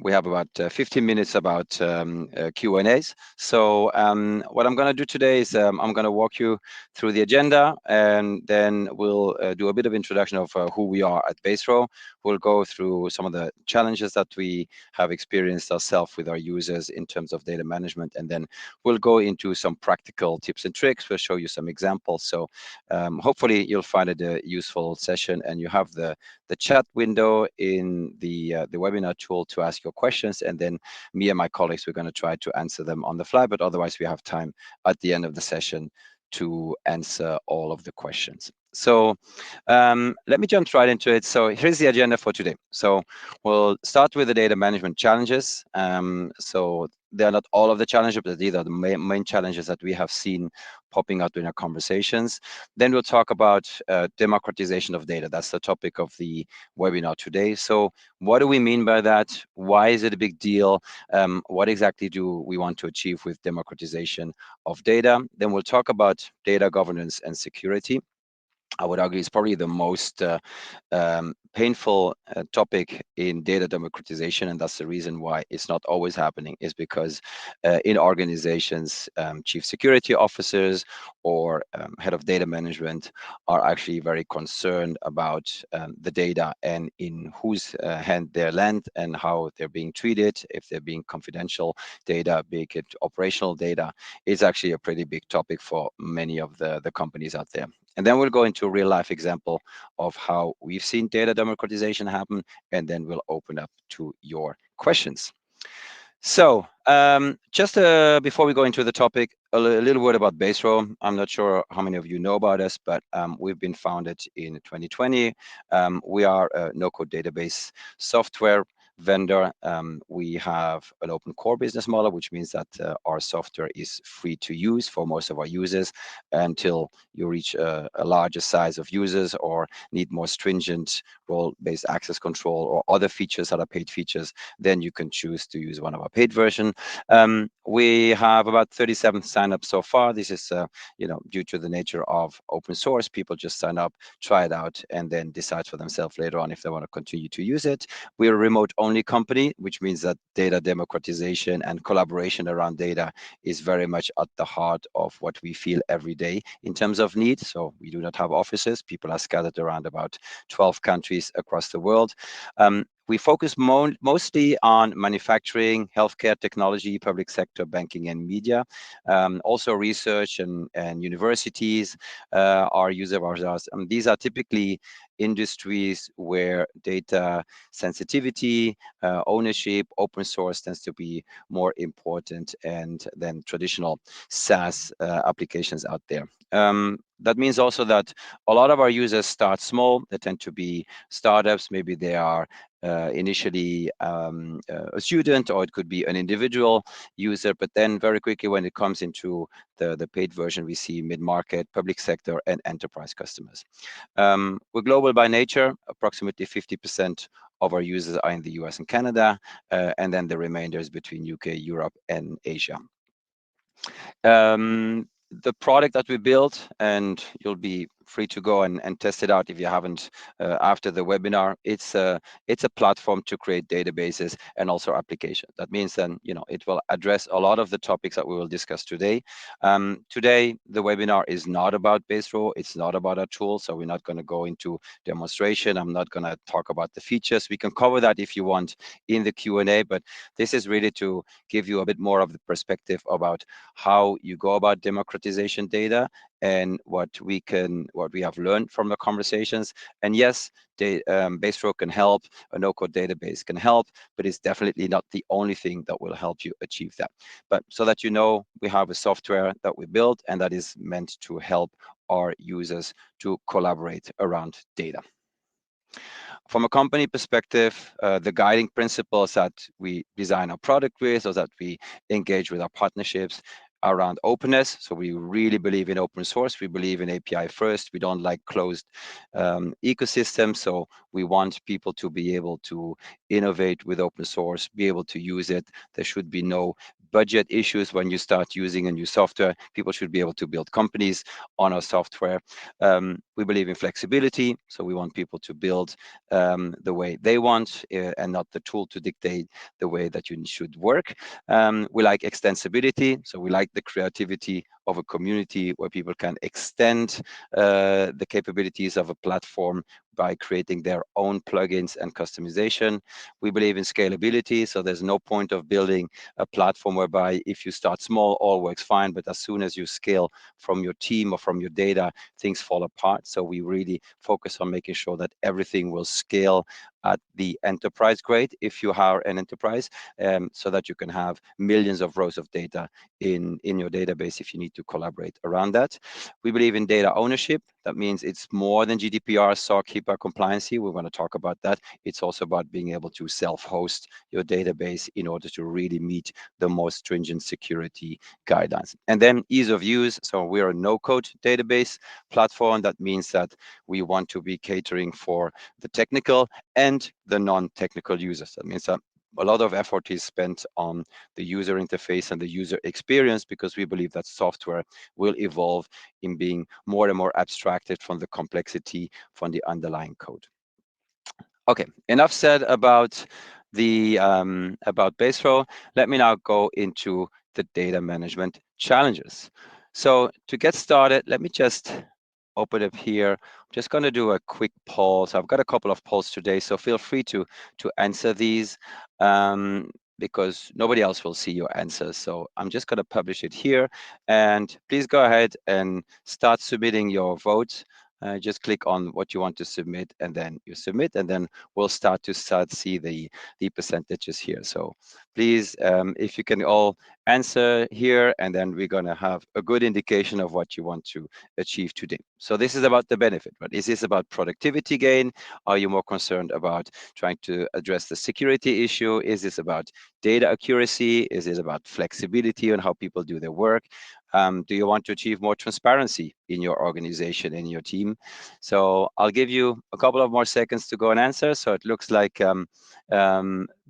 We have about 15 minutes about Q&As. So what I'm going to do today is I'm going to walk you through the agenda, and then we'll do a bit of introduction of who we are at Baserow. We'll go through some of the challenges that we have experienced ourselves with our users in terms of data management, and then we'll go into some practical tips and tricks. We'll show you some examples. So hopefully you'll find it a useful session, and you have the chat window in the webinar tool to ask your questions, and then me and my colleagues, we're going to try to answer them on the fly, but otherwise we have time at the end of the session to answer all of the questions. So let me jump right into it. So here's the agenda for today. So we'll start with the data management challenges. So they're not all of the challenges, but these are the main challenges that we have seen popping out in our conversations. Then we'll talk about democratization of data. That's the topic of the webinar today. So what do we mean by that? Why is it a big deal? What exactly do we want to achieve with democratization of data? Then we'll talk about data governance and security. I would argue it's probably the most painful topic in data democratization, and that's the reason why it's not always happening, is because in organizations, chief security officers or head of data management are actually very concerned about the data and in whose hand they land and how they're being treated. If they're being confidential data, be it operational data, is actually a pretty big topic for many of the companies out there. And then we'll go into a real life example of how we've seen data democratization happen, and then we'll open up to your questions. So just before we go into the topic, a little word about Baserow. I'm not sure how many of you know about us, but we've been founded in 2020. We are a no-code database software vendor. We have an open core business model, which means that our software is free to use for most of our users until you reach a larger size of users or need more stringent role-based access control or other features that are paid features. Then you can choose to use one of our paid version. We have about 37 signups so far. This is due to the nature of open source. People just sign up, try it out, and then decide for themselves later on if they want to continue to use it. We're a remote-only company, which means that data democratization and collaboration around data is very much at the heart of what we feel every day in terms of need. So we do not have offices. People are scattered around about 12 countries across the world. We focus mostly on manufacturing, healthcare, technology, public sector, banking, and media. Also research and universities are users of ours. These are typically industries where data sensitivity, ownership, open source tends to be more important and than traditional SaaS applications out there. That means also that a lot of our users start small. They tend to be startups. Maybe they are initially a student, or it could be an individual user, but then very quickly when it comes into the paid version, we see mid-market, public sector, and enterprise customers. We're global by nature. Approximately 50% of our users are in the US and Canada, and then the remainder is between UK, Europe, and Asia. The product that we built, and you'll be free to go and test it out if you haven't after the webinar. It's a platform to create databases and also applications. That means then it will address a lot of the topics that we will discuss today. Today the webinar is not about Baserow. It's not about our tool, so we're not going to go into demonstration. I'm not going to talk about the features. We can cover that if you want in the Q&A, but this is really to give you a bit more of the perspective about how you go about democratization data and what we have learned from the conversations. And yes, Baserow can help, a no-code database can help, but it's definitely not the only thing that will help you achieve that. But so that we have a software that we built and that is meant to help our users to collaborate around data. From a company perspective, the guiding principles that we design our product with, or that we engage with our partnerships, around openness. So we really believe in open source. We believe in API first. We don't like closed ecosystems. So we want people to be able to innovate with open source, be able to use it. There should be no budget issues when you start using a new software. People should be able to build companies on our software. We believe in flexibility, so we want people to build the way they want and not the tool to dictate the way that you should work. We like extensibility, so we like the creativity of a community where people can extend the capabilities of a platform by creating their own plugins and customization. We believe in scalability, so there's no point of building a platform whereby if you start small, all works fine, but as soon as you scale from your team or from your data, things fall apart. So we really focus on making sure that everything will scale at the enterprise grade if you hire an enterprise, so that you can have millions of rows of data in your database if you need to collaborate around that. We believe in data ownership. That means it's more than GDPR, SOC, HIPAA compliancy. We're going to talk about that. It's also about being able to self-host your database in order to really meet the most stringent security guidelines. And then ease of use. So we're a no-code database platform. That means that we want to be catering for the technical and the non-technical users. That means that a lot of effort is spent on the user interface and the user experience, because we believe that software will evolve in being more and more abstracted from the complexity from the underlying code. Okay, enough said about the about Baserow. Let me now go into the data management challenges. So to get started, let me just open up here. I'm just going to do a quick poll. So I've got a couple of polls today, so feel free to answer these, because nobody else will see your answers. So I'm just going to publish it here, and please go ahead and start submitting your votes. Just click on what you want to submit, and then you submit, and then we'll start to see the percentages here. So please, if you can all answer here, and then we're going to have a good indication of what you want to achieve today. So this is about the benefit, but is this about productivity gain? Are you more concerned about trying to address the security issue? Is this about data accuracy? Is it about flexibility on how people do their work? Do you want to achieve more transparency in your organization, in your team? So I'll give you a couple of more seconds to go and answer. So it looks like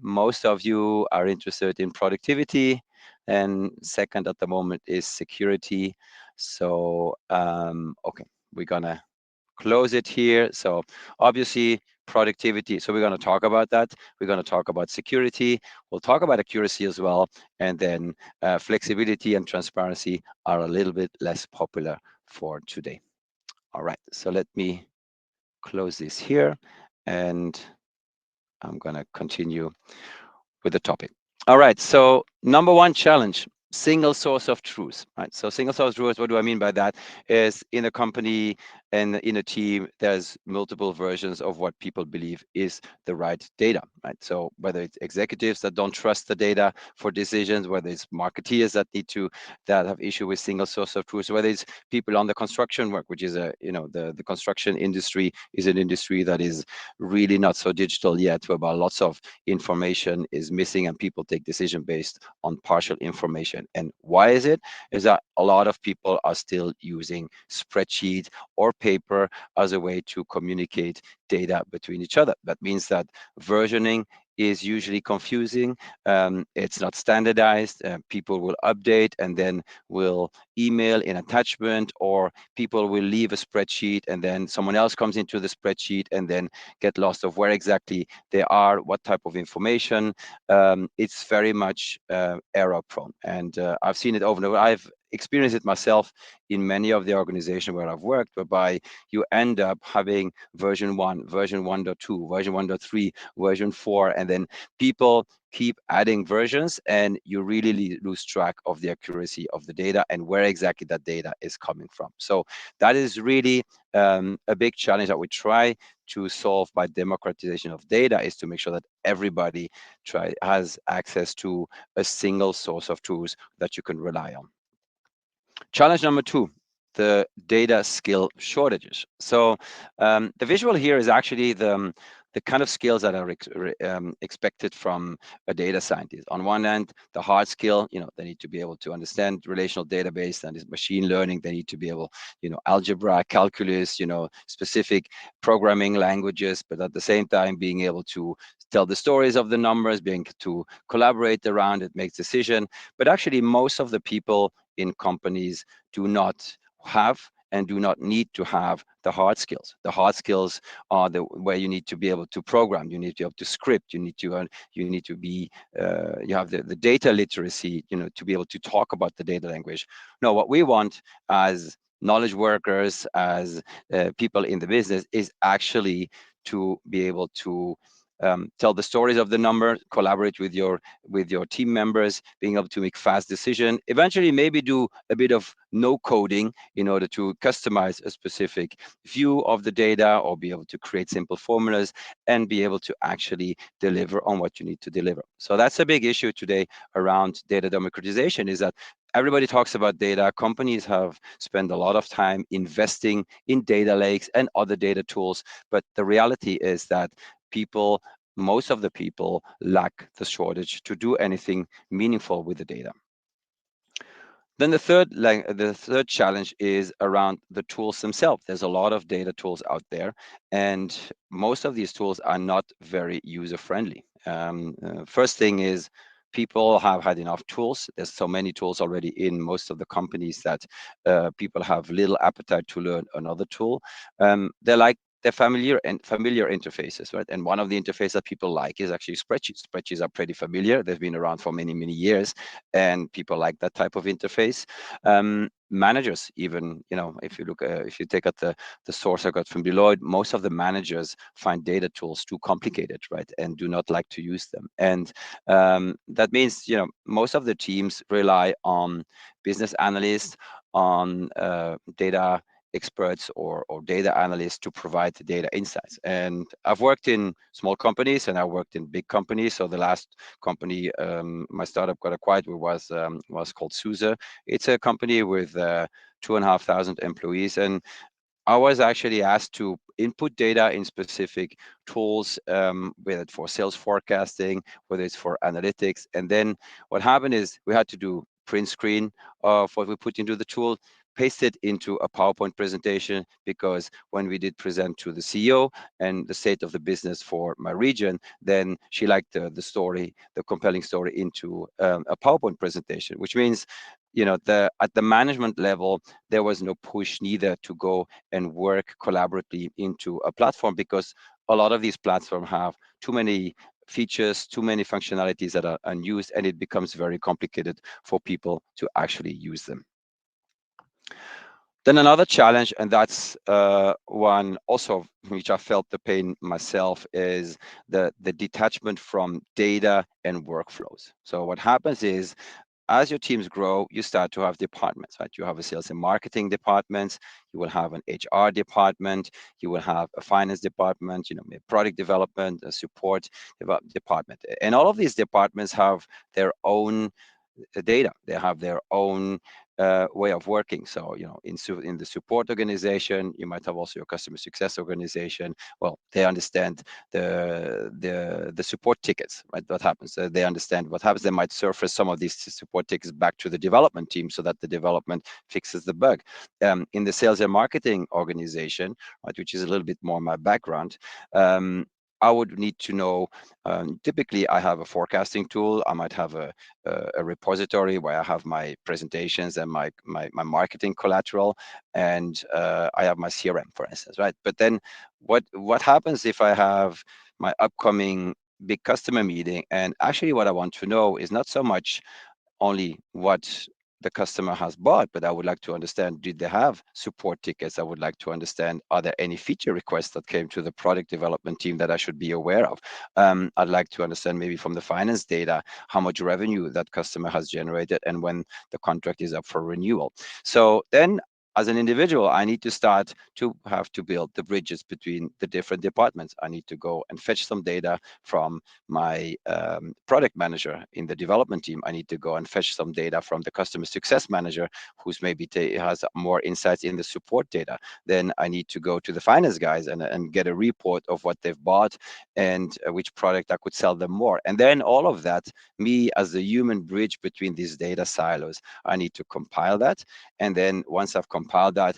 most of you are interested in productivity, and second at the moment is security. So okay, we're gonna close it here. So obviously productivity. So we're going to talk about that. We're going to talk about security. We'll talk about accuracy as well. And then flexibility and transparency are a little bit less popular for today. All right. So let me close this here, and I'm going to continue with the topic. All right, so number one challenge, single source of truth, right? So single source of truth, what do I mean by that? Is in a company and in a team, there's multiple versions of what people believe is the right data, right? So whether it's executives that don't trust the data for decisions, whether it's marketeers that have issue with single source of truth, whether it's people on the construction work, which is the construction industry is an industry that is really not so digital yet, whereby lots of information is missing and people take decision based on partial information. And why is it? Is that a lot of people are still using spreadsheets or paper as a way to communicate data between each other. That means that versioning is usually confusing. It's not standardized. People will update and then will email in attachment, or people will leave a spreadsheet and then someone else comes into the spreadsheet and then get lost of where exactly they are, what type of information. It's very much error prone. And I've seen it over and over. I've experienced it myself in many of the organizations where I've worked, whereby you end up having version 1, version 1.2, version 1.3, version 4, and then people keep adding versions and you really lose track of the accuracy of the data and where exactly that data is coming from. So that is really a big challenge that we try to solve by democratization of data, is to make sure that everybody has access to a single source of tools that you can rely on. Challenge number 2, the data skill shortages. So the visual here is actually the kind of skills that are expected from a data scientist. On one end, the hard skill, they need to be able to understand relational database and machine learning. They need to be able, algebra, calculus, specific programming languages, but at the same time, being able to tell the stories of the numbers, being to collaborate around it, make decision. But actually, most of the people in companies do not have and do not need to have the hard skills. The hard skills are the where you need to be able to program, you need to be able to script, you need to be you have the data literacy, to be able to talk about the data language. No, what we want as knowledge workers, as people in the business, is actually to be able to tell the stories of the number, collaborate with your team members, being able to make fast decision, eventually maybe do a bit of no coding in order to customize a specific view of the data, or be able to create simple formulas and be able to actually deliver on what you need to deliver. So that's a big issue today around data democratization, is that everybody talks about data. Companies have spent a lot of time investing in data lakes and other data tools, but the reality is that most of the people lack the shortage to do anything meaningful with the data. Then the third challenge is around the tools themselves. There's a lot of data tools out there, and most of these tools are not very user-friendly. First thing is, people have had enough tools. There's so many tools already in most of the companies that people have little appetite to learn another tool. They're familiar interfaces, right? And one of the interfaces that people like is actually spreadsheets. Spreadsheets are pretty familiar. They've been around for many, many years, and people like that type of interface. Managers, even, if you look, if you take out the source I got from Deloitte, most of the managers find data tools too complicated, right, and do not like to use them. And that means, most of the teams rely on business analysts, on data experts or data analysts to provide the data insights. And I've worked in small companies and I worked in big companies. So the last company my startup got acquired was called SUSE. It's a company with 2,500 employees, and I was actually asked to input data in specific tools, whether it's for sales forecasting, whether it's for analytics. And then what happened is we had to do print screen of what we put into the tool, paste it into a PowerPoint presentation, because when we did present to the CEO and the state of the business for my region, then she liked the story, the compelling story, into a PowerPoint presentation, which means, at the management level, there was no push neither to go and work collaboratively into a platform, because a lot of these platforms have too many features, too many functionalities that are unused, and it becomes very complicated for people to actually use them. Then another challenge, and that's one also which I felt the pain myself, is the detachment from data and workflows. So what happens is, as your teams grow, you start to have departments, right? You have a sales and marketing department, you will have an HR department, you will have a finance department, product development, a support department. And all of these departments have their own data. They have their own way of working. So, in the support organization, you might have also your customer success organization. Well, they understand the support tickets, right? What happens? They understand what happens. They might surface some of these support tickets back to the development team so that the development fixes the bug. In the sales and marketing organization, right, which is a little bit more my background, I would need to know, typically I have a forecasting tool. I might have a repository where I have my presentations and my marketing collateral, and I have my CRM, for instance, right? But then what happens if I have my upcoming big customer meeting, and actually what I want to know is not so much only what the customer has bought, but I would like to understand, did they have support tickets? I would like to understand, are there any feature requests that came to the product development team that I should be aware of? I'd like to understand, maybe from the finance data, how much revenue that customer has generated and when the contract is up for renewal. So then as an individual, I need to start to have to build the bridges between the different departments. I need to go and fetch some data from my product manager in the development team. I need to go and fetch some data from the customer success manager, who's maybe has more insights in the support data. Then I need to go to the finance guys and get a report of what they've bought and which product I could sell them more. And then all of that, me as the human bridge between these data silos, I need to compile that. And then once I've compiled that,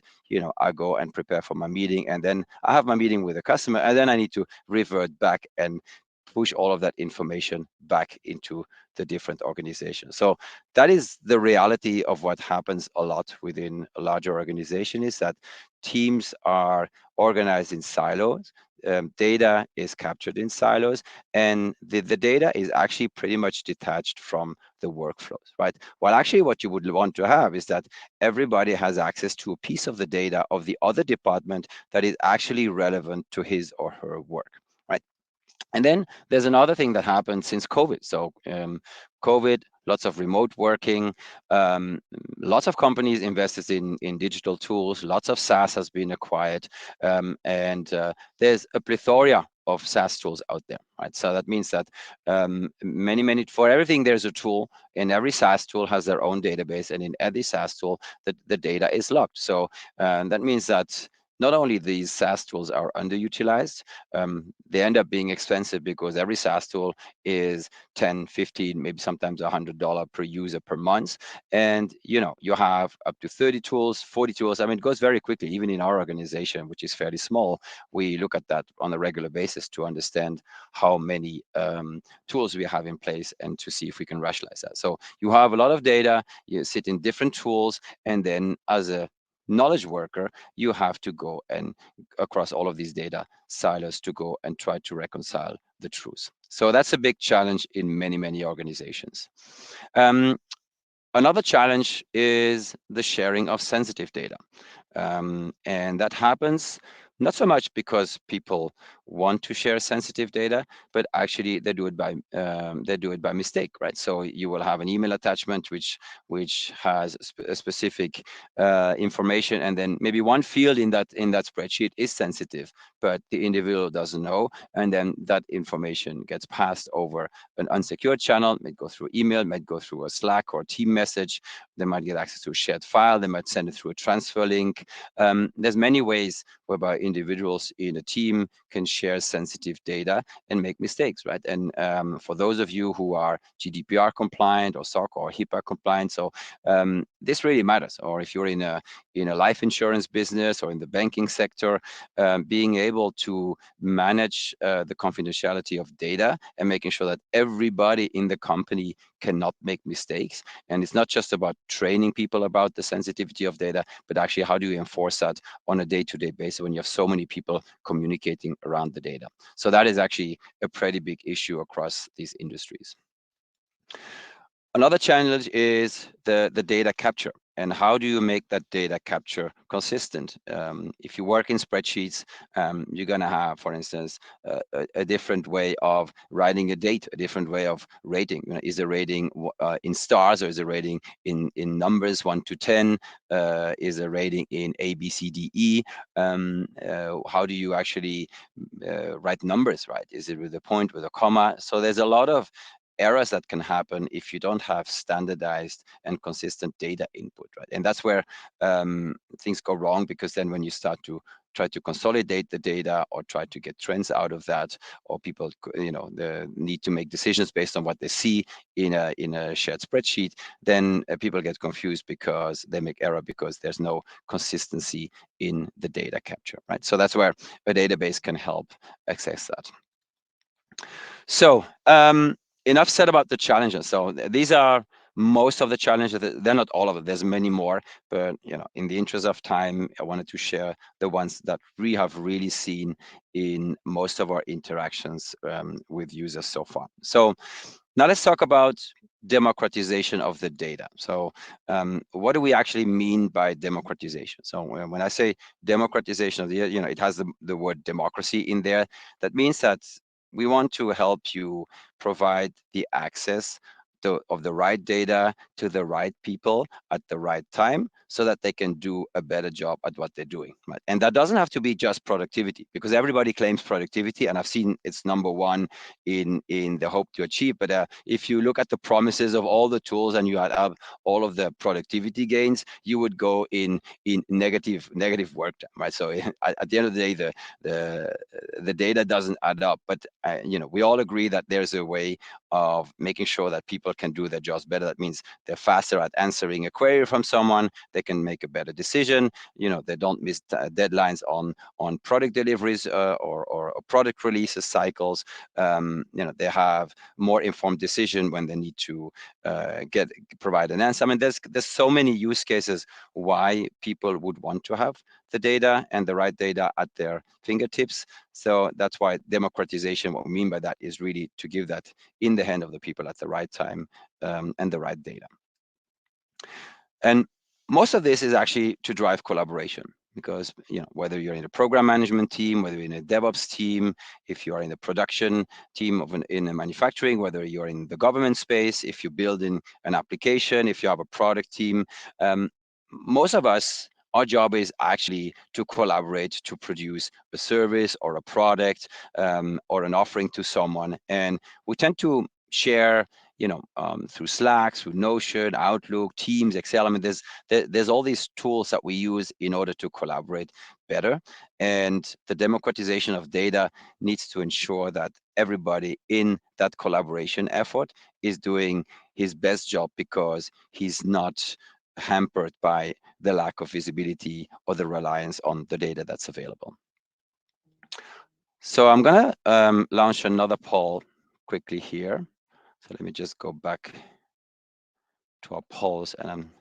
I go and prepare for my meeting, and then I have my meeting with the customer, and then I need to revert back and push all of that information back into the different organizations. So that is the reality of what happens a lot within a larger organization, is that teams are organized in silos. Data is captured in silos, and the data is actually pretty much detached from the workflows, right? Well, actually, what you would want to have is that everybody has access to a piece of the data of the other department that is actually relevant to his or her work, right? And then there's another thing that happened since COVID. So COVID, lots of remote working, um, lots of companies invested in digital tools, lots of SaaS has been acquired, and there's a plethora of SaaS tools out there, right? So that means that for everything there's a tool, and every SaaS tool has their own database, and in every SaaS tool, the data is locked. So that means that not only these SaaS tools are underutilized, they end up being expensive because every SaaS tool is 10, 15, maybe sometimes $100 per user per month. And you have up to 30 tools, 40 tools. I mean, it goes very quickly. Even in our organization, which is fairly small, we look at that on a regular basis to understand how many tools we have in place and to see if we can rationalize that. So you have a lot of data, you sit in different tools, and then as a knowledge worker, you have to go and across all of these data silos to go and try to reconcile the truth. So that's a big challenge in many, many organizations. Another challenge is the sharing of sensitive data. And that happens not so much because people want to share sensitive data, but actually they do it by mistake, right? So you will have an email attachment which has a specific information, and then maybe one field in that spreadsheet is sensitive, but the individual doesn't know, and then that information gets passed over an unsecured channel. It might go through email, might go through a Slack or team message. They might get access to a shared file. They might send it through a transfer link. There's many ways whereby individuals in a team can share sensitive data and make mistakes, right? And for those of you who are GDPR compliant or SOC or HIPAA compliant, so this really matters. Or if you're in a life insurance business or in the banking sector, being able to manage the confidentiality of data and making sure that everybody in the company cannot make mistakes. And it's not just about training people about the sensitivity of data, but actually how do you enforce that on a day-to-day basis when you have so many people communicating around the data. So that is actually a pretty big issue across these industries. Another challenge is the data capture. And how do you make that data capture consistent? If you work in spreadsheets, you're going to have, for instance, a different way of writing a date, a different way of rating. Is a rating in stars, or is a rating in numbers 1 to 10? Is a rating in A, B, C, D, E? How do you actually write numbers, right? Is it with a point, with a comma? So there's a lot of errors that can happen if you don't have standardized and consistent data input, right? And that's where things go wrong, because then when you start to try to consolidate the data or try to get trends out of that, or people, the need to make decisions based on what they see in a shared spreadsheet, then people get confused because they make error because there's no consistency in the data capture, right? So that's where a database can help access that. So enough said about the challenges. So these are most of the challenges. They're not all of it. There's many more, but in the interest of time, I wanted to share the ones that we have really seen in most of our interactions with users so far. So now let's talk about democratization of the data. So what do we actually mean by democratization? So when I say democratization of the, it has the word democracy in there. That means that we want to help you provide the access the right data to the right people at the right time, so that they can do a better job at what they're doing. Right? And that doesn't have to be just productivity, because everybody claims productivity, and I've seen it's number one in the hope to achieve. But if you look at the promises of all the tools and you add up all of the productivity gains, you would go in negative work time, right? So at the end of the day, the data doesn't add up. But we all agree that there's a way of making sure that people can do their jobs better. That means they're faster at answering a query from someone. They can make a better decision. They don't miss deadlines on product deliveries or product releases cycles. They have more informed decision when they need to provide an answer. I mean, there's so many use cases why people would want to have the data and the right data at their fingertips. So that's why democratization, what we mean by that is really to give that in the hand of the people at the right time, and the right data. And most of this is actually to drive collaboration, because whether you're in a program management team, whether you're in a DevOps team, if you are in the production team in a manufacturing, whether you're in the government space, if you're building an application, if you have a product team, most of us, our job is actually to collaborate to produce a service or a product, or an offering to someone. And we tend to share through Slack, through Notion, Outlook, Teams, Excel. I mean, there's all these tools that we use in order to collaborate better. And the democratization of data needs to ensure that everybody in that collaboration effort is doing his best job, because he's not hampered by the lack of visibility or the reliance on the data that's available. So I'm gonna launch another poll quickly here. So let me just go back to our polls, and I'm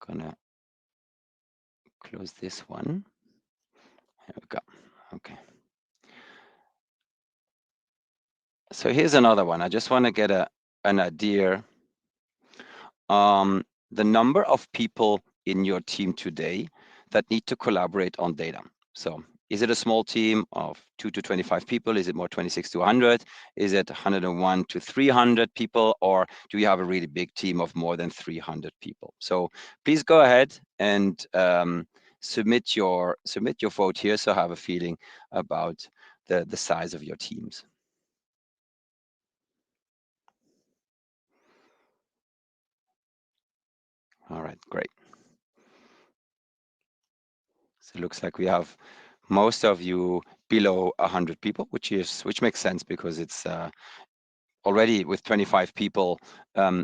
gonna close this one. Here we go. Okay. So here's another one. I just want to get an idea. The number of people in your team today that need to collaborate on data. So is it a small team of 2 to 25 people? Is it more 26 to 100? Is it 101 to 300 people? Or do you have a really big team of more than 300 people? So please go ahead and submit your vote here, so I have a feeling about the size of your teams. All right, great. So it looks like we have most of you below 100 people, which makes sense, because it's already with 25 people,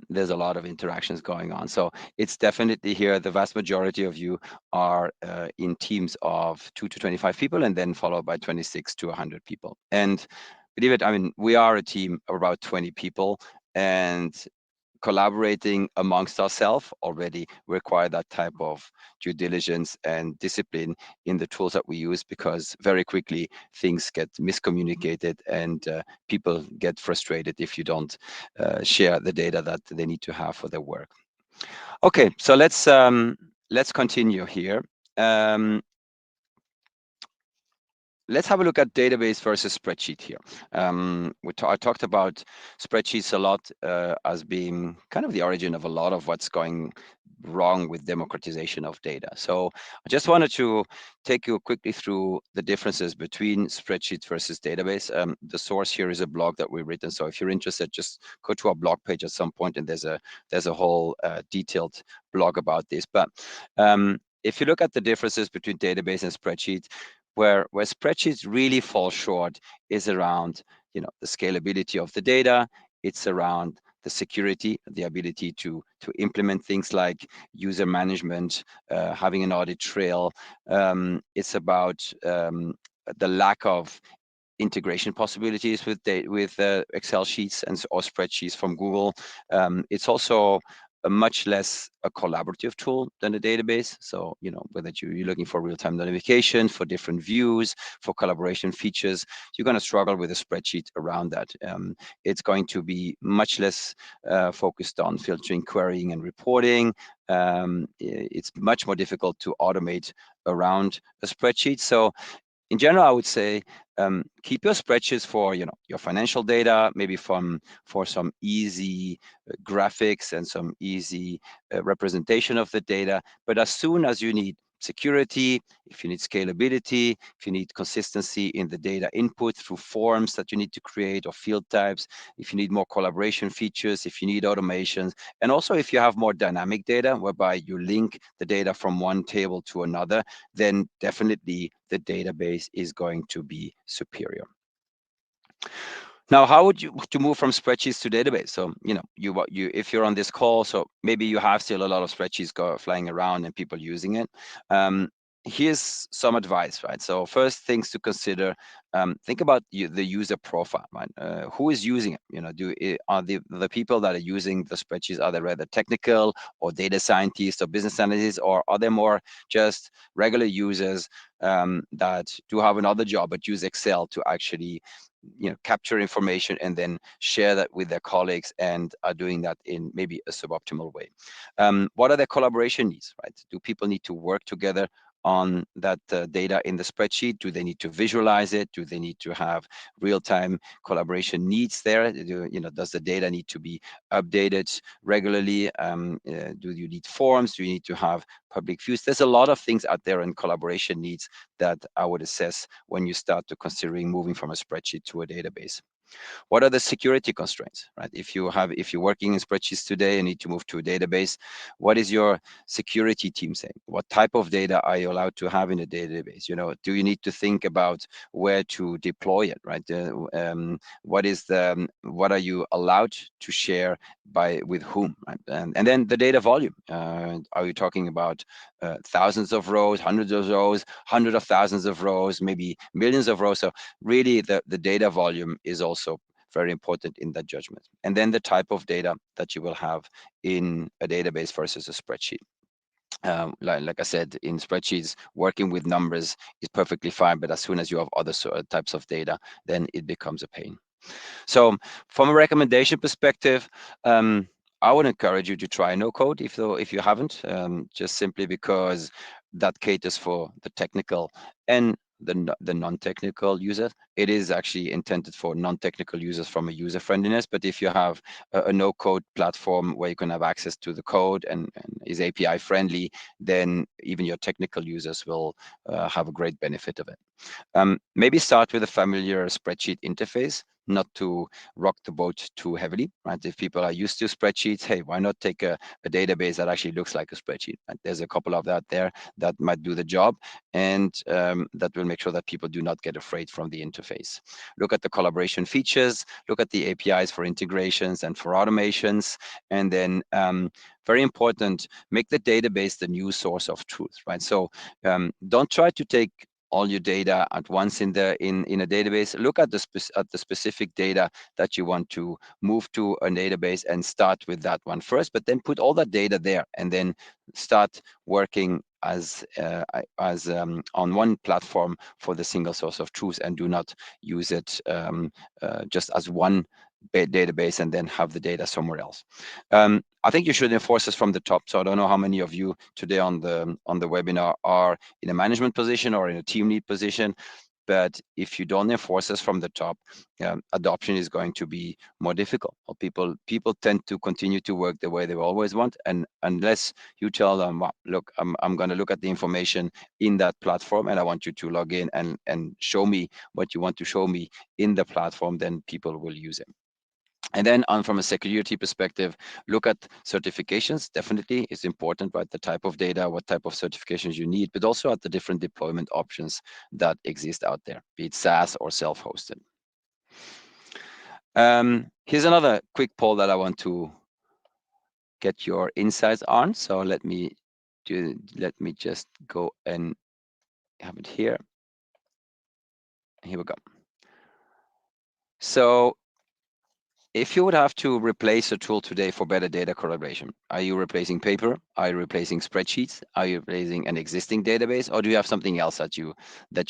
there's a lot of interactions going on. So it's definitely here, the vast majority of you are in teams of 2 to 25 people, and then followed by 26 to 100 people. And believe it, I mean, we are a team of about 20 people, and collaborating amongst ourselves already require that type of due diligence and discipline in the tools that we use, because very quickly things get miscommunicated, and people get frustrated if you don't share the data that they need to have for their work. Okay, so let's continue here. Let's have a look at database versus spreadsheet here. I talked about spreadsheets a lot as being kind of the origin of a lot of what's going wrong with democratization of data. So I just wanted to take you quickly through the differences between spreadsheets versus database. The source here is a blog that we've written. So if you're interested, just go to our blog page at some point, and there's a whole detailed blog about this. But if you look at the differences between database and spreadsheets, where spreadsheets really fall short is around the scalability of the data. It's around the security, the ability to implement things like user management, having an audit trail. It's about the lack of integration possibilities with Excel sheets or spreadsheets from Google. It's also a much less a collaborative tool than a database. So, whether you're looking for real-time notification, for different views, for collaboration features, you're going to struggle with a spreadsheet around that. It's going to be much less focused on filtering, querying, and reporting. It's much more difficult to automate around a spreadsheet. So in general, I would say Keep your spreadsheets for your financial data, maybe for some easy graphics and some easy representation of the data. But as soon as you need security, if you need scalability, if you need consistency in the data input through forms that you need to create or field types, if you need more collaboration features, if you need automations, and also if you have more dynamic data whereby you link the data from one table to another, then definitely the database is going to be superior. Now, how would you to move from spreadsheets to database? So, you if you're on this call, so maybe you have still a lot of spreadsheets flying around and people using it. Here's some advice, right? So first things to consider, think about the user profile, right? Who is using it? Are the people that are using the spreadsheets, are they rather technical or data scientists or business analysts, or are they more just regular users that do have another job but use Excel to actually capture information and then share that with their colleagues and are doing that in maybe a suboptimal way? What are their collaboration needs, right? Do people need to work together on that data in the spreadsheet? Do they need to visualize it? Do they need to have real-time collaboration needs there? Does the data need to be updated regularly? Do you need forms? Do you need to have public views? There's a lot of things out there in collaboration needs that I would assess when you start to considering moving from a spreadsheet to a database. What are the security constraints, right? If you're working in spreadsheets today and need to move to a database, what is your security team saying? What type of data are you allowed to have in a database? Do you need to think about where to deploy it, right? What are you allowed to share with whom, right? And then the data volume. Are you talking about thousands of rows, hundreds of rows, hundreds of thousands of rows, maybe millions of rows? So really the data volume is also very important in that judgment. And then the type of data that you will have in a database versus a spreadsheet. Like I said, in spreadsheets, working with numbers is perfectly fine, but as soon as you have other types of data, then it becomes a pain. So from a recommendation perspective, I would encourage you to try no code if you haven't, just simply because that caters for the technical and the non-technical users. It is actually intended for non-technical users from a user friendliness, but if you have a no code platform where you can have access to the code and is API friendly, then even your technical users will have a great benefit of it. Maybe start with a familiar spreadsheet interface, not to rock the boat too heavily, right? If people are used to spreadsheets, hey, why not take a database that actually looks like a spreadsheet? Right? There's a couple of that there that might do the job, and that will make sure that people do not get afraid from the interface. Look at the collaboration features, look at the APIs for integrations and for automations, and then very important, make the database the new source of truth, right? So don't try to take all your data at once in a database. Look at the specific data that you want to move to a database and start with that one first, but then put all that data there and then start working as on one platform for the single source of truth, and do not use it just as one database and then have the data somewhere else. I think you should enforce this from the top. So I don't know how many of you today on the webinar are in a management position or in a team lead position, but if you don't enforce this from the top, adoption is going to be more difficult. Or people tend to continue to work the way they always want, and unless you tell them, well, look, I'm going to look at the information in that platform, and I want you to log in and show me what you want to show me in the platform, then people will use it. And then from a security perspective, look at certifications. Definitely it's important, right? The type of data, what type of certifications you need, but also at the different deployment options that exist out there, be it SaaS or self-hosted. Here's another quick poll that I want to get your insights on. So let me just go and have it here. Here we go. So if you would have to replace a tool today for better data collaboration, are you replacing paper? Are you replacing spreadsheets? Are you replacing an existing database, or do you have something else that you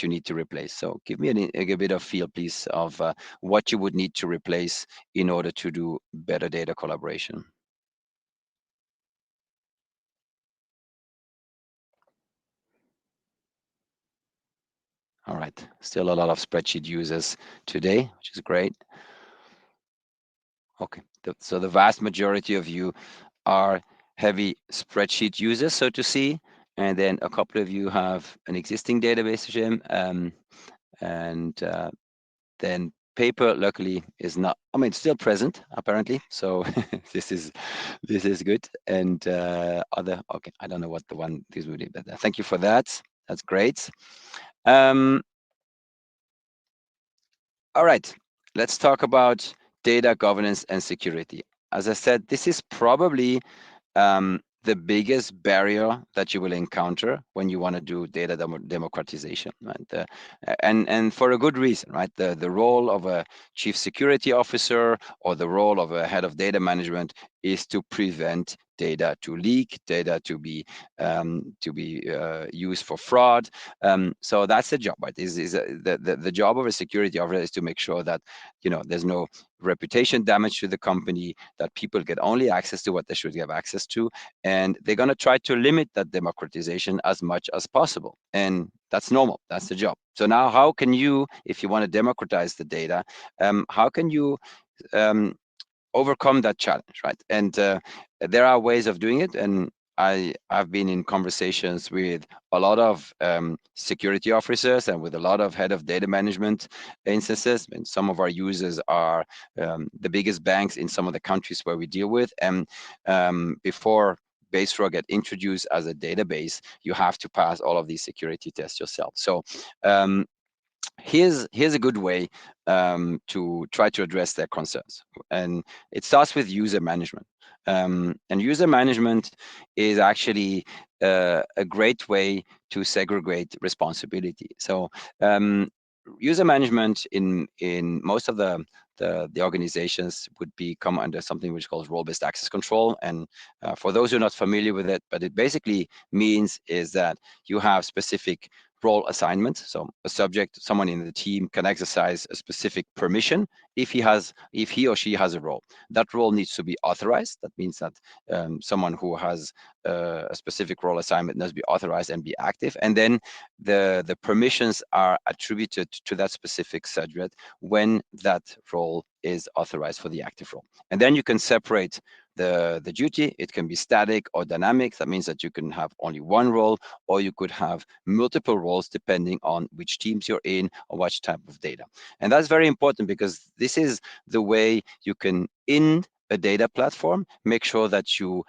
need to replace? So give me a bit of feel, please, of what you would need to replace in order to do better data collaboration. All right, still a lot of spreadsheet users today, which is great. Okay, so the vast majority of you are heavy spreadsheet users, so to see, and then a couple of you have an existing database regime, and then paper luckily is not, I mean, it's still present apparently, so this is good. And other, okay, I don't know what the one this would be, but thank you for that. That's great. All right, let's talk about data governance and security. As I said, this is probably the biggest barrier that you will encounter when you want to do data democratization, right? And for a good reason, right? The role of a chief security officer or the role of a head of data management is to prevent data to leak, data to be used for fraud. So that's the job, right? The job of a security officer is to make sure that there's no reputation damage to the company, that people get only access to what they should have access to, and they're going to try to limit that democratization as much as possible. And that's normal. That's the job. So now, how can you, if you want to democratize the data, how can you um, overcome that challenge, right? And there are ways of doing it. And I've been in conversations with a lot of security officers and with a lot of head of data management instances. And some of our users are the biggest banks in some of the countries where we deal with. And before Baserow get introduced as a database, you have to pass all of these security tests yourself. So um, here's a good way to try to address their concerns, and it starts with user management. And user management is actually a great way to segregate responsibility. So user management in most of the organizations would come under something which is called role-based access control. And for those who are not familiar with it, but it basically means is that you have specific role assignment. So a subject, someone in the team can exercise a specific permission if he or she has a role. That role needs to be authorized. That means that someone who has a specific role assignment must be authorized and be active. And then the permissions are attributed to that specific subject when that role is authorized for the active role. And then you can separate the duty. It can be static or dynamic. That means that you can have only one role, or you could have multiple roles depending on which teams you're in or which type of data. And that's very important because this is the way you can, in a data platform, make sure that you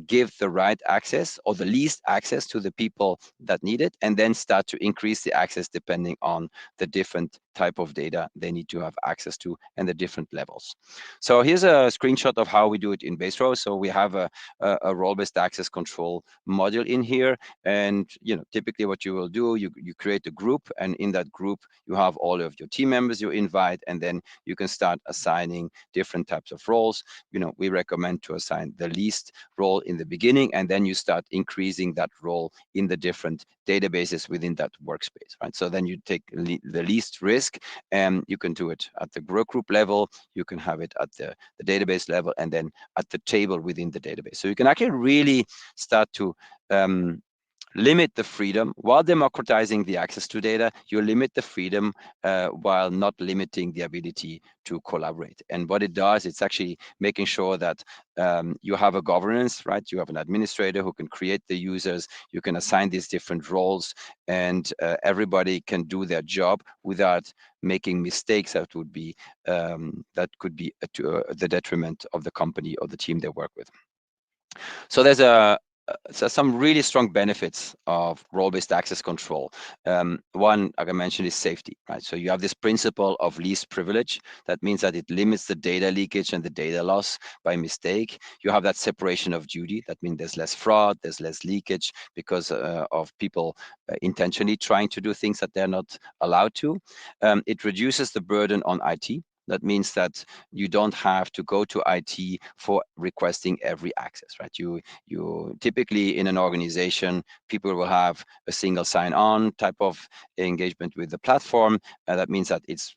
give the right access or the least access to the people that need it, and then start to increase the access depending on the different type of data they need to have access to and the different levels. So here's a screenshot of how we do it in Baserow. So we have a role-based access control module in here, and typically what you will do, you create a group, and in that group you have all of your team members you invite, and then you can start assigning different types of roles. We recommend to assign the least role in the beginning, and then you start increasing that role in the different databases within that workspace, right? So then you take the least risk, and you can do it at the work group level, you can have it at the database level, and then at the table within the database. So you can actually really start to limit the freedom while democratizing the access to data. You limit the freedom while not limiting the ability to collaborate. And what it does, it's actually making sure that you have a governance, right? You have an administrator who can create the users, you can assign these different roles, and everybody can do their job without making mistakes that would be that could be to the detriment of the company or the team they work with. So there's some really strong benefits of role-based access control. One, like I mentioned, is safety, right? So you have this principle of least privilege. That means that it limits the data leakage and the data loss by mistake. You have that separation of duty. That means there's less fraud, there's less leakage because of people intentionally trying to do things that they're not allowed to. It reduces the burden on IT. That means that you don't have to go to IT for requesting every access, right? You typically in an organization, people will have a single sign-on type of engagement with the platform. That means that it's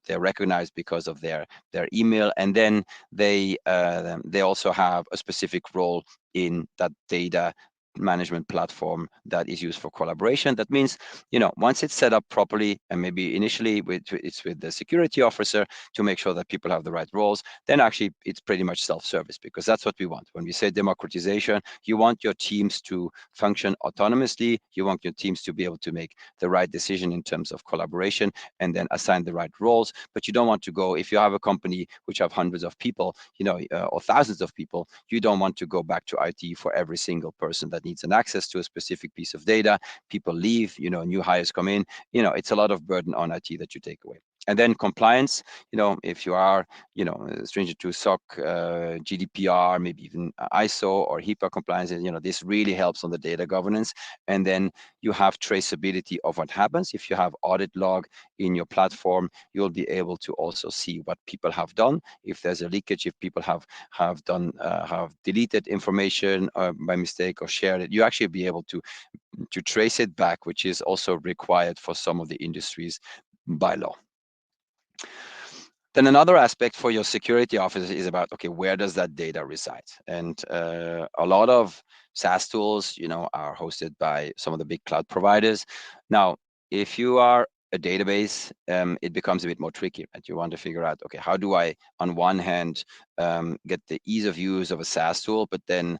they're recognized because of their email, and then they also have a specific role in that data management platform that is used for collaboration. That means, once it's set up properly, and maybe initially it's with the security officer to make sure that people have the right roles, then actually it's pretty much self-service, because that's what we want. When we say democratization, you want your teams to function autonomously. You want your teams to be able to make the right decision in terms of collaboration and then assign the right roles. But you don't want to go, if you have a company which have hundreds of people, or thousands of people, you don't want to go back to IT for every single person that needs an access to a specific piece of data. People leave, new hires come in. It's a lot of burden on IT that you take away. And then compliance, if you are, stringent to SOC, GDPR, maybe even ISO or HIPAA compliance, this really helps on the data governance. And then you have traceability of what happens. If you have audit log in your platform, you'll be able to also see what people have done. If there's a leakage, if people have deleted information by mistake or shared it, you actually be able to trace it back, which is also required for some of the industries by law. Then another aspect for your security officer is about, okay, where does that data reside? And a lot of SaaS tools, are hosted by some of the big cloud providers. Now, if you are a database, it becomes a bit more tricky, right? You want to figure out, okay, how do I, on one hand, get the ease of use of a SaaS tool, but then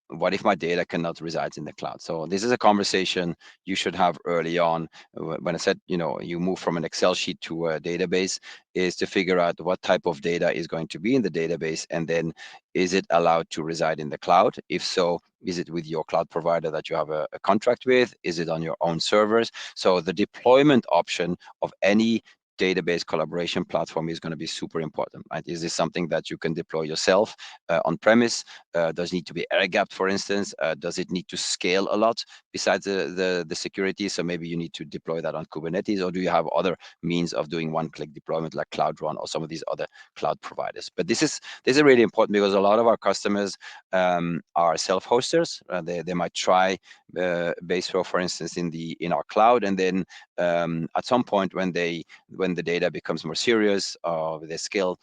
what if my data cannot reside in the cloud? So this is a conversation you should have early on. When I said, you move from an Excel sheet to a database, is to figure out what type of data is going to be in the database, and then is it allowed to reside in the cloud? If so, is it with your cloud provider that you have a contract with? Is it on your own servers? So the deployment option of any database collaboration platform is going to be super important, right? Is this something that you can deploy yourself on premise? Does it need to be air gapped, for instance? Does it need to scale a lot besides the security? So maybe you need to deploy that on Kubernetes, or do you have other means of doing one-click deployment like Cloud Run or some of these other cloud providers? But this is really important, because a lot of our customers are self-hosters. They might try Baserow, for instance, in our cloud, and then at some point when the data becomes more serious, they scale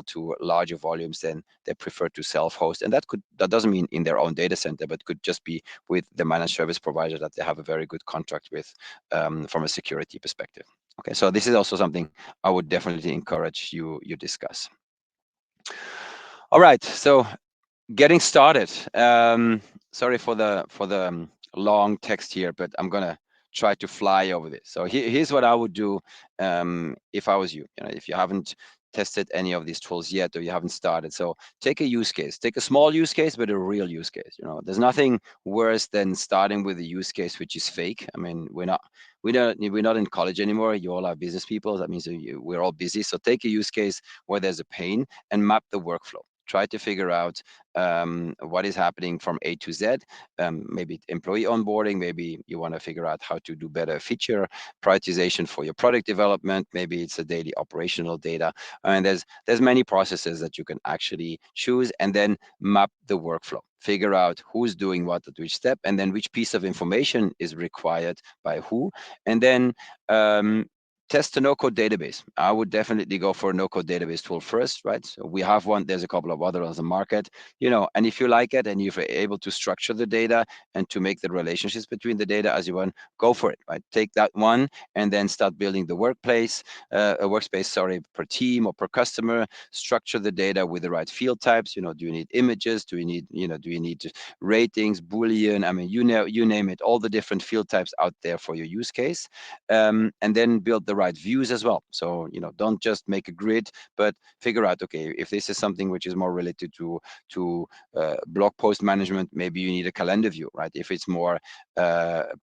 to larger volumes, then they prefer to self-host. And that doesn't mean in their own data center, but could just be with the managed service provider that they have a very good contract with from a security perspective. Okay, so this is also something I would definitely encourage you discuss. All right, so getting started. Sorry for the long text here, but I'm gonna try to fly over this. So here's what I would do if I was you. If you haven't tested any of these tools yet, or you haven't started, so take a use case, take a small use case, but a real use case. There's nothing worse than starting with a use case which is fake. I mean, we're not in college anymore. You all are business people. That means we're all busy. So take a use case where there's a pain and map the workflow. Try to figure out what is happening from A to Z. Maybe employee onboarding. Maybe you want to figure out how to do better feature prioritization for your product development. Maybe it's a daily operational data. And there's many processes that you can actually choose, and then map the workflow. Figure out who's doing what at which step, and then which piece of information is required by who, and then test a no-code database. I would definitely go for a no-code database tool first, right? So we have one. There's a couple of others on the market, and if you like it and you're able to structure the data and to make the relationships between the data as you want, go for it, right? Take that one and then start building the workspace, sorry, per team or per customer. Structure the data with the right field types. Do you need images? Do you need ratings, Boolean? I mean, you name it, all the different field types out there for your use case. And then build the right views as well. So, don't just make a grid, but figure out, okay, if this is something which is more related to blog post management, maybe you need a calendar view, right? If it's more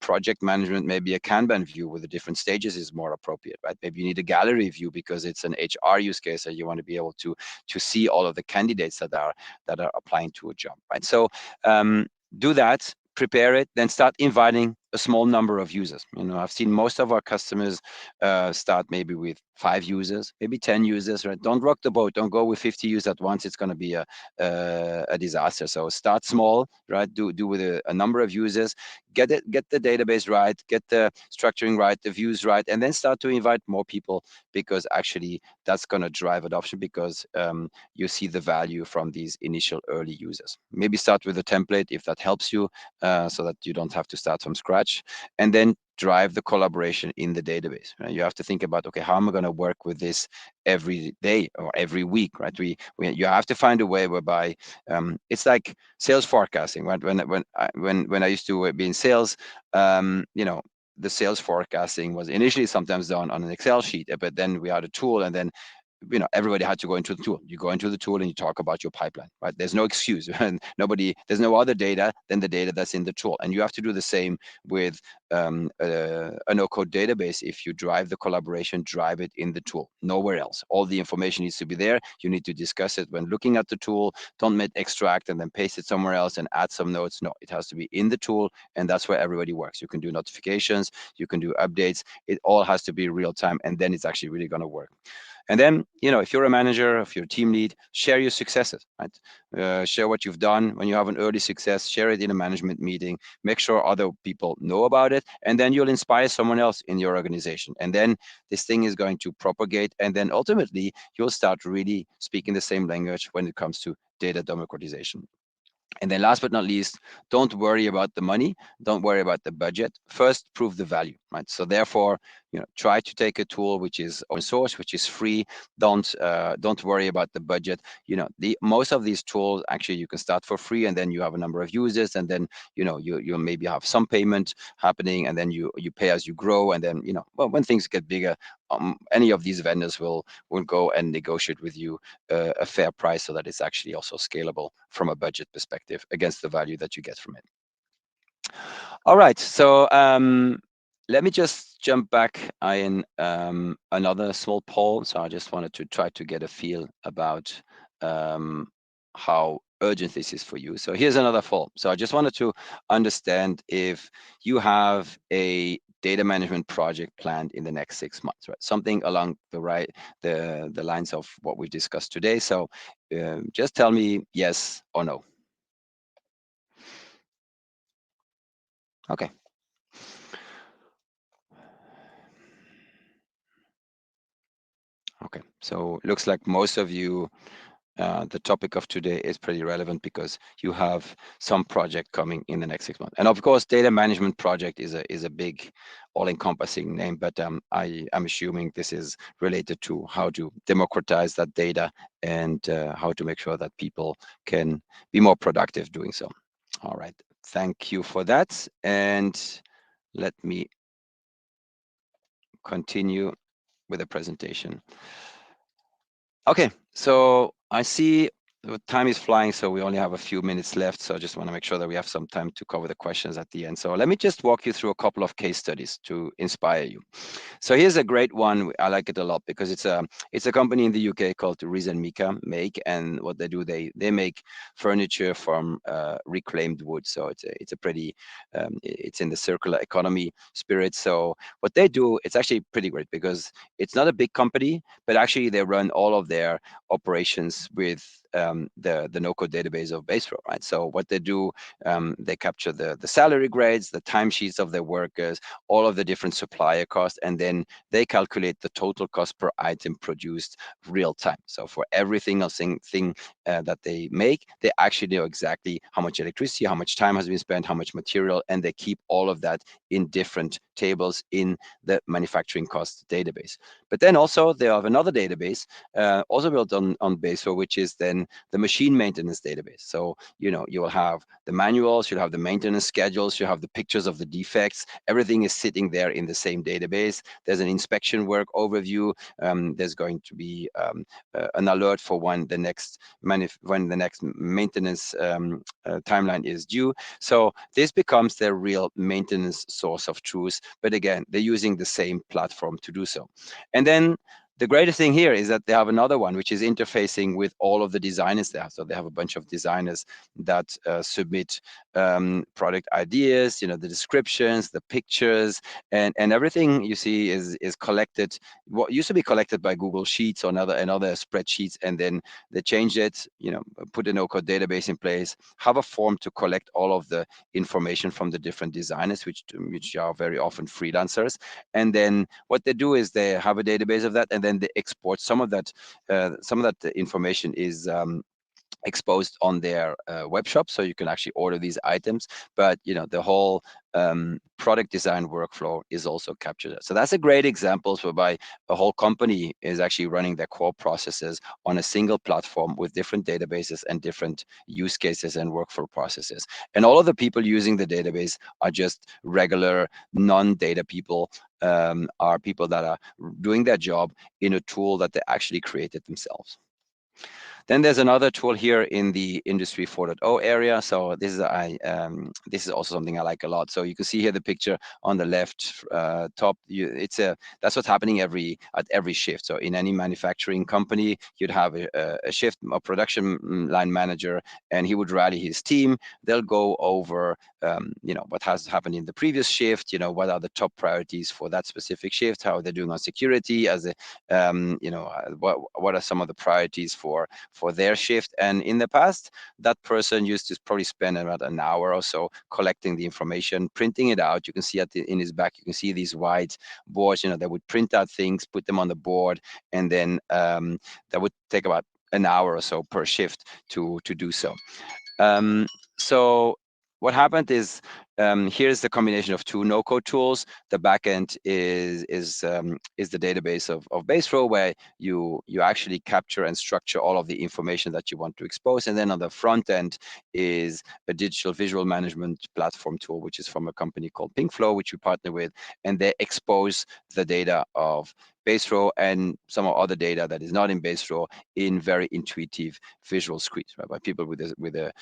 project management, maybe a Kanban view with the different stages is more appropriate, right? Maybe you need a gallery view because it's an HR use case and you want to be able to see all of the candidates that are applying to a job, right? So do that, prepare it, then start inviting a small number of users. I've seen most of our customers start maybe with 5 users, maybe 10 users, right? Don't rock the boat. Don't go with 50 users at once. It's going to be a disaster. So start small, right? Do with a number of users, get the database right, get the structuring right, the views right, and then start to invite more people, because actually that's going to drive adoption, because you see the value from these initial early users. Maybe start with a template if that helps you, so that you don't have to start from scratch, and then drive the collaboration in the database. Right? You have to think about, okay, how am I going to work with this every day or every week, right? You have to find a way whereby it's like sales forecasting, right? When I used to be in sales, the sales forecasting was initially sometimes done on an Excel sheet, but then we had a tool, and then everybody had to go into the tool. You go into the tool and you talk about your pipeline, right? There's no excuse, and there's no other data than the data that's in the tool. And you have to do the same with a no-code database. If you drive the collaboration, drive it in the tool, nowhere else. All the information needs to be there. You need to discuss it when looking at the tool. Don't make extract and then paste it somewhere else and add some notes. No, it has to be in the tool, and that's where everybody works. You can do notifications, you can do updates. It all has to be real time, and then it's actually really going to work. And then, if you're a manager, if you're a team lead, share your successes, right? Share what you've done. When you have an early success, share it in a management meeting. Make sure other people know about it, and then you'll inspire someone else in your organization. And then this thing is going to propagate, and then ultimately you'll start really speaking the same language when it comes to data democratization. And then last but not least, don't worry about the money. Don't worry about the budget. First, prove the value, right? So therefore, try to take a tool which is open source, which is free. Don't worry about the budget. The most of these tools, actually, you can start for free, and then you have a number of users, and then you maybe have some payment happening, and then you pay as you grow, and then when things get bigger, any of these vendors will go and negotiate with you a fair price, so that it's actually also scalable from a budget perspective against the value that you get from it. All right, so let me just jump back in another small poll. So I just wanted to try to get a feel about how urgent this is for you. So here's another poll. So I just wanted to understand if you have a data management project planned in the next 6 months, right? Something along the lines of what we discussed today. So just tell me yes or no. Okay. Okay, so looks like most of you, the topic of today is pretty relevant, because you have some project coming in the next 6 months. And of course, data management project is a big, all-encompassing name, but I'm assuming this is related to how to democratize that data, and how to make sure that people can be more productive doing so. All right, thank you for that. And let me continue with the presentation. Okay, so I see the time is flying, so we only have a few minutes left. So I just want to make sure that we have some time to cover the questions at the end. So let me just walk you through a couple of case studies to inspire you. So here's a great one. I like it a lot, because it's a company in the UK called Riz and Mika make, and what they do, they make furniture from reclaimed wood. So it's a pretty it's in the circular economy spirit. So what they do, it's actually pretty great, because it's not a big company, but actually they run all of their operations with the no-code database of Baserow, right? So what they do, they capture the salary grades, the timesheets of their workers, all of the different supplier costs, and then they calculate the total cost per item produced real time. So for every single thing that they make, they actually know exactly how much electricity, how much time has been spent, how much material, and they keep all of that in different tables in the manufacturing cost database. But then also they have another database also built on Baserow, which is then the machine maintenance database. So you will have the manuals, you'll have the maintenance schedules, you have the pictures of the defects. Everything is sitting there in the same database. There's an inspection work overview. There's going to be an alert for when the next maintenance timeline is due. So this becomes their real maintenance source of truth. But again, they're using the same platform to do so. And then the greatest thing here is that they have another one, which is interfacing with all of the designers there. So they have a bunch of designers that submit product ideas, the descriptions, the pictures, and everything you see is collected. What used to be collected by Google Sheets or another spreadsheets, and then they changed it, put a no-code database in place, have a form to collect all of the information from the different designers, which are very often freelancers. And then what they do is they have a database of that, and then they export some of that. Some of that information is exposed on their web shop, so you can actually order these items. But the whole product design workflow is also captured. So that's a great example whereby a whole company is actually running their core processes on a single platform with different databases and different use cases and workflow processes. And all of the people using the database are just regular non-data people, are people that are doing their job in a tool that they actually created themselves. Then there's another tool here in the Industry 4.0 area. So this is also something I like a lot. So you can see here the picture on the left top. That's what's happening at every shift. So in any manufacturing company, you'd have a shift, a production line manager, and he would rally his team. They'll go over what has happened in the previous shift. What are the top priorities for that specific shift? How are they doing on security? What are some of the priorities for their shift? And in the past, that person used to probably spend about an hour or so collecting the information, printing it out. You can see in his back, you can see these white boards. They would print out things, put them on the board, and then that would take about an hour or so per shift to do so. So what happened is, here's the combination of two no-code tools. The backend is the database of Baserow, where you actually capture and structure all of the information that you want to expose. And then on the front end is a digital visual management platform tool, which is from a company called Pinkflow, which we partner with, and they expose the data of Baserow and some other data that is not in Baserow in very intuitive visual screens, right? By people with a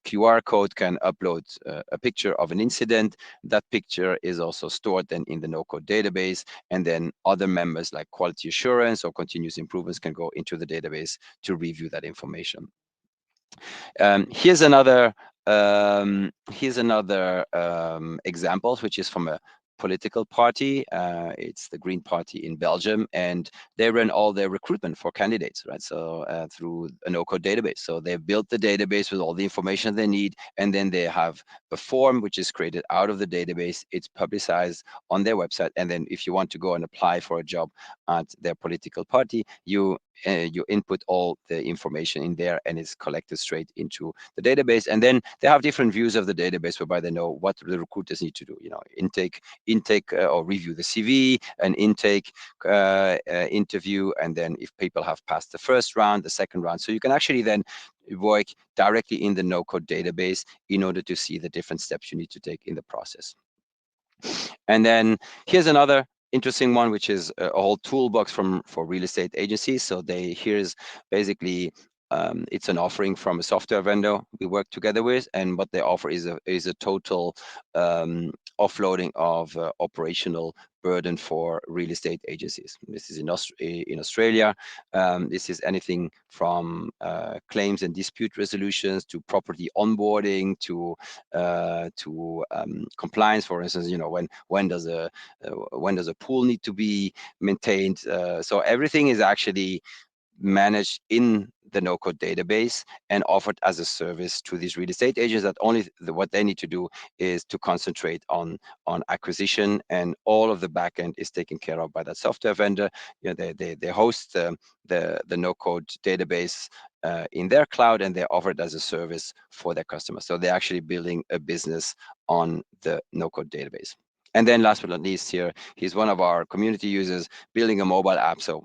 QR code can upload a picture of an incident. That picture is also stored then in the no-code database, and then other members like quality assurance or continuous improvements can go into the database to review that information. Here's another example, which is from a political party. It's the Green Party in Belgium, and they run all their recruitment for candidates, right? So through a no-code database. So they built the database with all the information they need, and then they have a form which is created out of the database. It's publicized on their website, and then if you want to go and apply for a job at their political party, you input all the information in there, and it's collected straight into the database. And then they have different views of the database whereby they know what the recruiters need to do. Intake or review the CV, an intake interview, and then if people have passed the first round, the second round. So you can actually then work directly in the no-code database in order to see the different steps you need to take in the process. And then here's another interesting one, which is a whole toolbox for real estate agencies. So here's basically it's an offering from a software vendor we work together with, and what they offer is a total offloading of operational burden for real estate agencies. This is in Australia. This is anything from claims and dispute resolutions to property onboarding to compliance. For instance, when does a pool need to be maintained? So everything is actually managed in the no-code database and offered as a service to these real estate agents, that what they need to do is to concentrate on acquisition, and all of the backend is taken care of by that software vendor. They host the no-code database in their cloud, and they offer it as a service for their customers. So they're actually building a business on the no-code database. And then last but not least, he's one of our community users building a mobile app. So,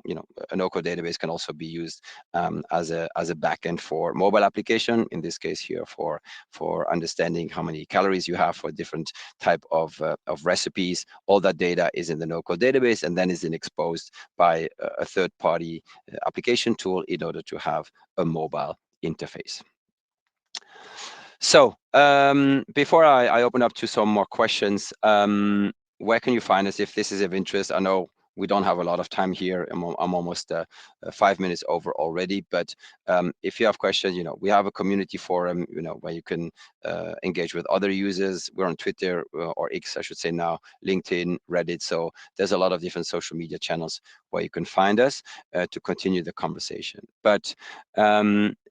a no-code database can also be used as a backend for mobile application. In this case here, for understanding how many calories you have for different type of recipes. All that data is in the no-code database, and then is then exposed by a third-party application tool in order to have a mobile interface. So before I open up to some more questions, where can you find us if this is of interest? I know we don't have a lot of time here. I'm almost 5 minutes over already, but if you have questions, we have a community forum, where you can engage with other users. We're on Twitter, or X, I should say now, LinkedIn, Reddit. So there's a lot of different social media channels where you can find us to continue the conversation. But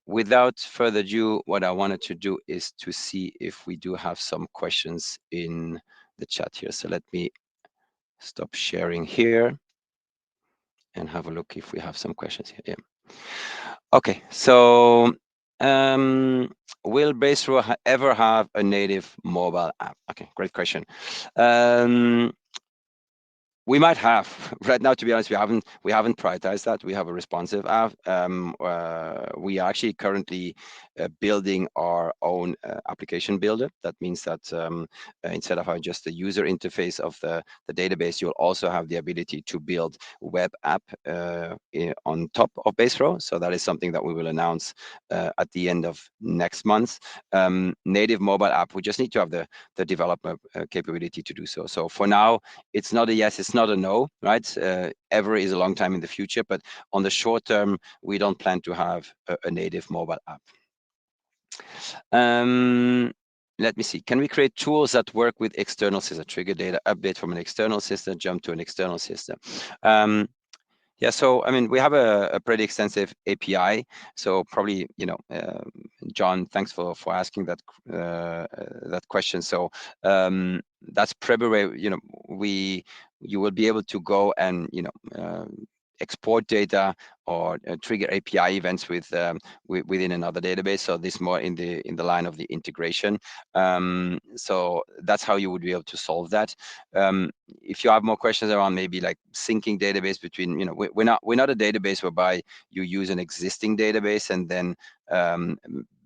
without further ado, what I wanted to do is to see if we do have some questions in the chat here. So let me stop sharing here and have a look if we have some questions here. Yeah. Okay, so will Baserow ever have a native mobile app? Okay, great question. We might have. Right now, to be honest, we haven't prioritized that. We have a responsive app. We are actually currently building our own application builder. That means that instead of having just the user interface of the database, you'll also have the ability to build web app on top of Baserow. So that is something that we will announce at the end of next month. Native mobile app, we just need to have the developer capability to do so. So for now, it's not a yes, it's not a no, right? Ever is a long time in the future, but on the short term, we don't plan to have a native mobile app. Let me see. Can we create tools that work with external system? Trigger data update from an external system, jump to an external system. Yeah, so I mean, we have a pretty extensive API. So probably, John, thanks for asking that question. So that's probably where you will be able to go and export data or trigger API events within another database. So this more in the line of the integration. So that's how you would be able to solve that. If you have more questions around maybe like syncing database between, we're not a database whereby you use an existing database and then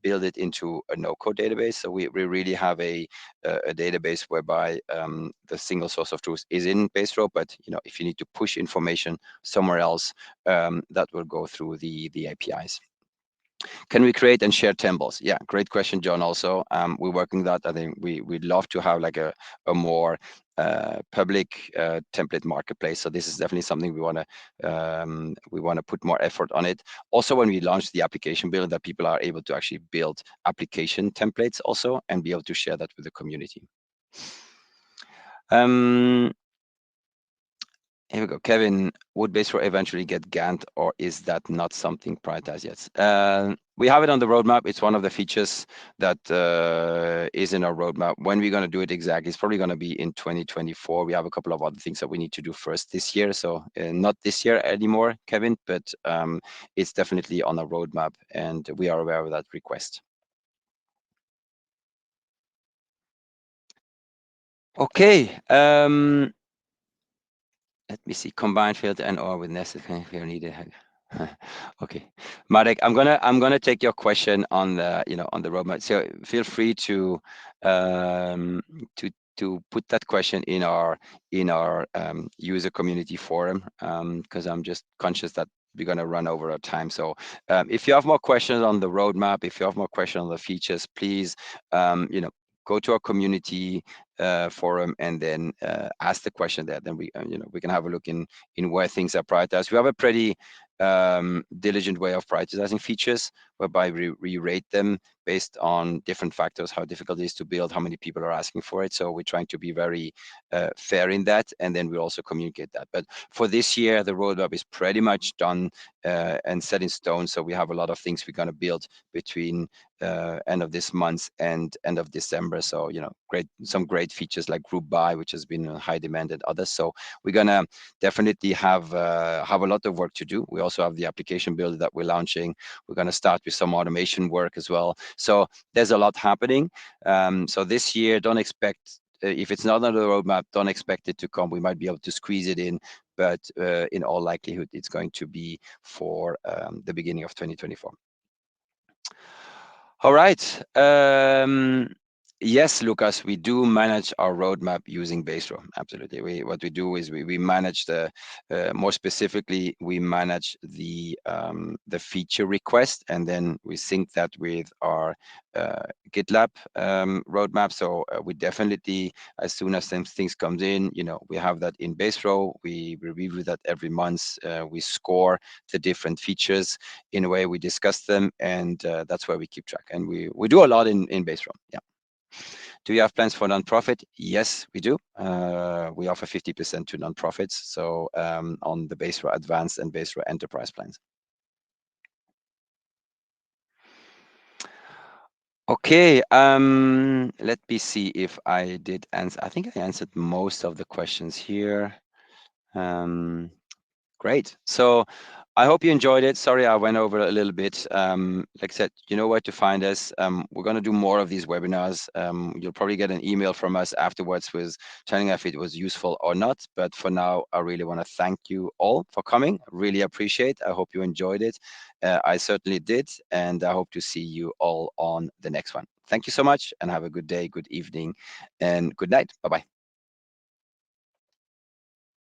build it into a no-code database. So we really have a database whereby the single source of truth is in Baserow, but if you need to push information somewhere else, that will go through the APIs. Can we create and share templates? Yeah, great question, John. Also, we're working that. I think we'd love to have like a more public template marketplace. So this is definitely something we want to put more effort on it. Also, when we launch the application builder, that people are able to actually build application templates also and be able to share that with the community. Here we go. Kevin, would Baserow eventually get Gantt, or is that not something prioritized yet? We have it on the roadmap. It's one of the features that is in our roadmap. When we're going to do it exactly, it's probably going to be in 2024. We have a couple of other things that we need to do first this year. So not this year anymore, Kevin, but it's definitely on our roadmap, and we are aware of that request. Okay. Let me see. Combined field and or with nested here needed. Okay, Marek, I'm gonna take your question on the on the roadmap. So feel free to put that question in our user community forum, because I'm just conscious that we're gonna run over our time. So if you have more questions on the roadmap, if you have more questions on the features, please go to our community forum and then ask the question there. Then we can have a look in where things are prioritized. We have a pretty diligent way of prioritizing features, whereby we rate them based on different factors: how difficult it is to build, how many people are asking for it. So we're trying to be very fair in that, and then we also communicate that. But for this year, the roadmap is pretty much done and set in stone. So we have a lot of things we're going to build between end of this month and end of December. So some great features like group buy, which has been in high demand, and others. So we're gonna definitely have a lot of work to do. We also have the application builder that we're launching. We're gonna start with some automation work as well. So there's a lot happening. So this year, don't expect, if it's not on the roadmap, don't expect it to come. We might be able to squeeze it in, but in all likelihood, it's going to be for the beginning of 2024. All right. Yes, Lucas, we do manage our roadmap using Baserow. Absolutely. What we do is we manage more specifically, we manage the feature request, and then we sync that with our GitLab roadmap. So we definitely, as soon as some things comes in, we have that in Baserow. We review that every month. We score the different features in a way, we discuss them, and that's where we keep track. And we do a lot in Baserow. Yeah. Do you have plans for nonprofit? Yes, we do. We offer 50% to nonprofits, so on the Baserow Advanced and Baserow Enterprise plans. Okay, let me see if I did answer. I think I answered most of the questions here. Great. So I hope you enjoyed it. Sorry, I went over a little bit. Like I said, you know where to find us. We're going to do more of these webinars. You'll probably get an email from us afterwards with telling if it was useful or not. But for now, I really want to thank you all for coming. Really appreciate. I hope you enjoyed it. I certainly did. And I hope to see you all on the next one. Thank you so much and have a good day, good evening, and good night. Bye-bye.